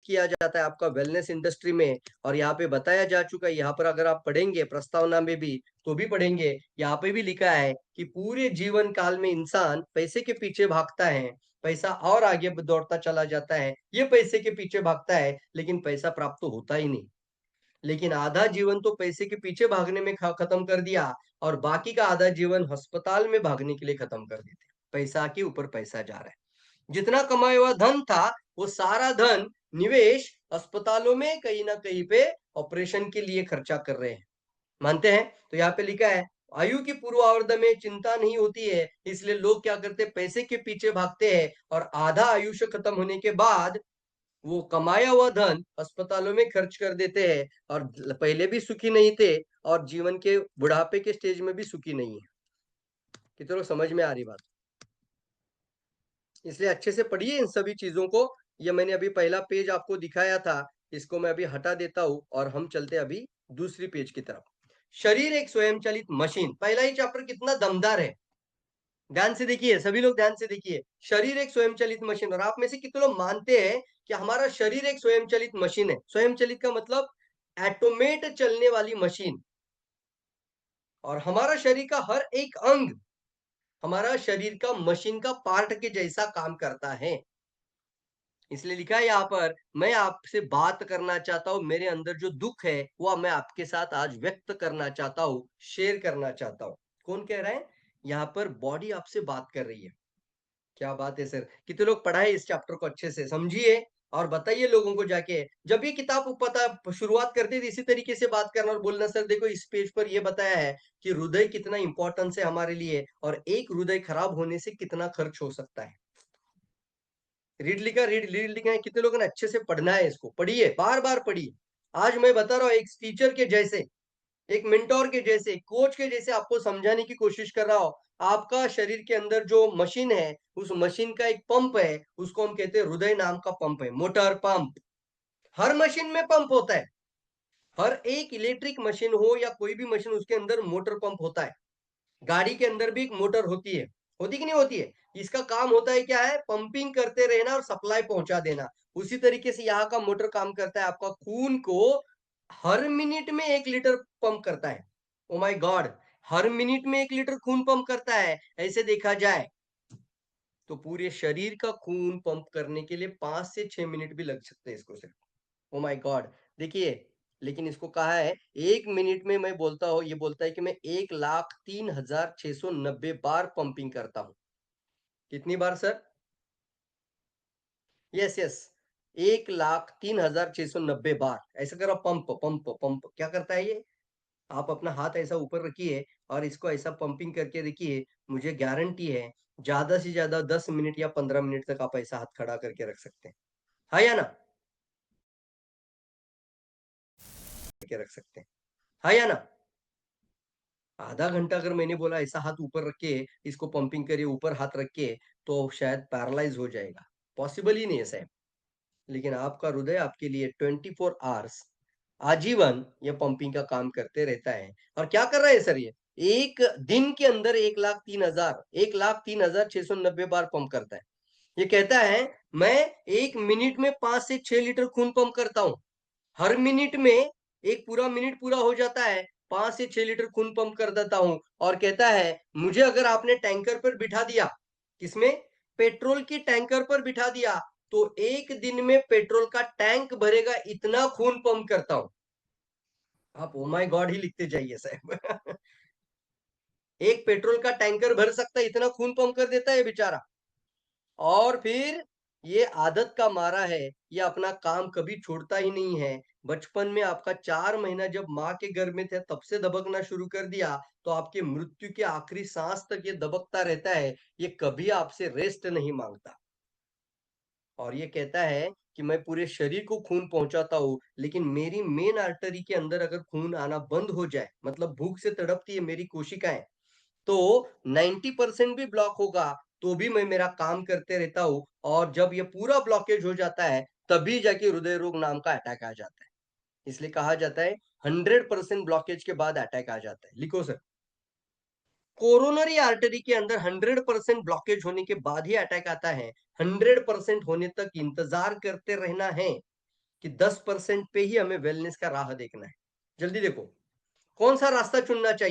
किया जाता है आपका वेलनेस इंडस्ट्री में। और यहाँ पे बताया जा चुका है, यहाँ पर अगर आप पढ़ेंगे प्रस्तावना में भी तो भी पढ़ेंगे, यहाँ पे भी लिखा है कि पूरे जीवन काल में इंसान पैसे के पीछे भागता है, पैसा और आगे दौड़ता चला जाता है, ये पैसे के पीछे भागता है, लेकिन पैसा प्राप्त तो होता ही नहीं। लेकिन आधा जीवन तो पैसे के पीछे भागने में खत्म कर दिया, और बाकी का आधा जीवन अस्पताल में भागने के लिए खत्म कर देते। पैसा के ऊपर पैसा जा रहा है। जितना कमाया हुआ धन था, वो सारा धन निवेश अस्पतालों में कहीं ना कहीं पे ऑपरेशन के लिए खर्चा कर रहे हैं। मानते हैं? तो यहाँ पे लिखा है, आयु की पूर्वार्ध में चिंता नहीं होती है, इसलिए लोग क्या करते हैं, पैसे के पीछे भागते हैं, और आधा आयुष्य खत्म होने के बाद वो कमाया हुआ धन अस्पतालों में खर्च कर देते हैं, और पहले भी सुखी नहीं थे, और जीवन के बुढ़ापे के स्टेज में भी सुखी नहीं है। कितने लोग समझ में आ रही बात? इसलिए अच्छे से पढ़िए इन सभी चीजों को। ये मैंने अभी पहला पेज आपको दिखाया था, इसको मैं अभी हटा देता हूं, और हम चलते अभी दूसरी पेज की तरफ। शरीर एक स्वयंचलित मशीन, पहला ही चैप्टर कितना दमदार है। ध्यान से देखिए, सभी लोग ध्यान से देखिए। शरीर एक स्वयंचलित मशीन, और आप में से कितने लोग मानते हैं कि हमारा शरीर एक स्वयंचलित मशीन है? स्वयंचलित का मतलब ऑटोमेट चलने वाली मशीन। और हमारा शरीर का हर एक अंग हमारा शरीर का मशीन का पार्ट के जैसा काम करता है। इसलिए लिखा है यहाँ पर, मैं आपसे बात करना चाहता हूँ, मेरे अंदर जो दुख है वो मैं आपके साथ आज व्यक्त करना चाहता हूँ, शेयर करना चाहता हूँ। कौन कह रहा है? यहाँ पर बॉडी आपसे बात कर रही है। क्या बात है सर! कितने लोग पढ़ा है इस चैप्टर को अच्छे से समझिए, और बताइए लोगों को जाके। जब ये किताब पता शुरुआत करते थे इसी तरीके से बात करना और बोलना, सर देखो इस पेज पर ये बताया है कि हृदय कितना इंपॉर्टेंस है हमारे लिए, और एक हृदय खराब होने से कितना खर्च हो सकता है। रीड लिखा है, कितने लोगों ने अच्छे से पढ़ना है इसको, पढ़िए, बार-बार पढ़िए। आज मैं बता रहा हूँ एक टीचर के जैसे, एक मेंटोर के जैसे, कोच के जैसे आपको समझाने की कोशिश कर रहा हूँ। आपका शरीर के अंदर जो मशीन है, उस मशीन का एक पंप है, उसको हम कहते हैं हृदय नाम का पंप है, मोटर पंप। हर मशीन में पंप होता है। हर एक इलेक्ट्रिक मशीन हो या कोई भी मशीन, उसके अंदर मोटर पंप होता है। गाड़ी के अंदर भी एक मोटर होती है। होती कि नहीं होती है? इसका काम होता है क्या है? पंपिंग करते रहना और सप्लाई पहुँचा देना। उसी तरीके से यहाँ का मोटर काम करता है, आपका खून को हर मिनट में 1 लीटर पंप करता है। Oh my God! Her minute में 1 लीटर खून पंप करता है, ऐसे देखा जाए, तो पूरे शरीर का खून पंप करने के लिए 5 से 6 मिनट भी लग सकते हैं इसको सिर्फ। Oh my God! देखिए, लेकिन इसको कहा है 1 मिनट में, मैं बोलता हूँ, ये बोलता है कि मैं 1,03,690 बार पंपिंग करता हूँ। कितनी बार सर? Yes, yes. 1,03,690 बार। ऐसा करो, पंप, पंप, पंप। क्या करता है ये? आप अपना हाथ ऐसा ऊपर रखिए और इसको ऐसा पंपिंग करके देखिए, मुझे गारंटी है ज़्यादा से ज़्यादा 10 मिनट या 15 मिनट तक आप ऐसा हाथ खड़ा करके रख सकते हैं। हाँ या ना? करके रख सकते हैं। हाँ या ना? आधा घंटा अगर मैंने बोला ऐसा हाथ ऊपर रख के इसको पंपिंग करिए, ऊपर हाथ रख के, तो शायद पैरालाइज़ हो जाएगा। पॉसिबल ही नहीं है साहब। लेकिन आपका हृदय आपके लिए 24 आवर्स, आजीवन ये पंपिंग का काम करते रहता है। और क्या कर रहा है सर ये? एक दिन के अंदर 1,03,690 बार पंप करता है। ये कहता है, मैं 1 मिनट में 5 से 6 लीटर खून पंप करता हूँ। हर मिनट में, एक पूरा मिनट पूरा हो जाता है, 5 से 6 लीटर खून पंप कर देता हूँ। और कहता है, मुझे अगर आपने टैंकर पर बिठा दिया, किसमें? पेट्रोल की टैंकर पर बिठा दिया, तो 1 दिन में पेट्रोल का टैंक भरेगा, इतना खून पंप करता हूँ। आप ओह माय गॉड ही लिखते जाइए साहब। एक पेट्रोल का टैंकर भर सकता है, इतना खून पंप कर देता है बेचारा। और फिर ये आदत का मारा है, ये अपना काम कभी छोड़ता ही नहीं है। बचपन में आपका 4 महीना जब माँ के गर्भ में थे तब से दबकना शुरू कर दिया, तो आपके मृत्यु के आखिरी साँस तक ये दबकता रहता है। ये कभी आपसे रेस्ट नहीं माँगता। और ये कहता है कि मैं पूरे शरीर को खून पहुँचाता हूँ, लेकिन मेरी मेन आर्टरी के अंदर अगर खून आना बंद हो जाए, मतलब भूख से तड़पती है मेरी कोशिकाएँ, तो 90% भी ब्लॉक होगा, तो भी मैं मेरा काम करते रहता हूँ, और जब ये पूरा ब्लॉकेज हो जाता है, तभी जाके हृदय रोग नाम का अटैक आ जाता है। इसलिए कहा जाता है 100% ब्लॉकेज के बाद अटैक आ जाता है। लिखो सर, कोरोनरी आर्टरी के अंदर 100% ब्लॉकेज होने के बाद ही अटैक आता है। 100% होने तक इंतज़ार करते रहना है। कि 10% पे ही हमें वेलनेस का राह देखना है। जल्दी देखो, कौन-सा रास्ता चुनना चाहिए?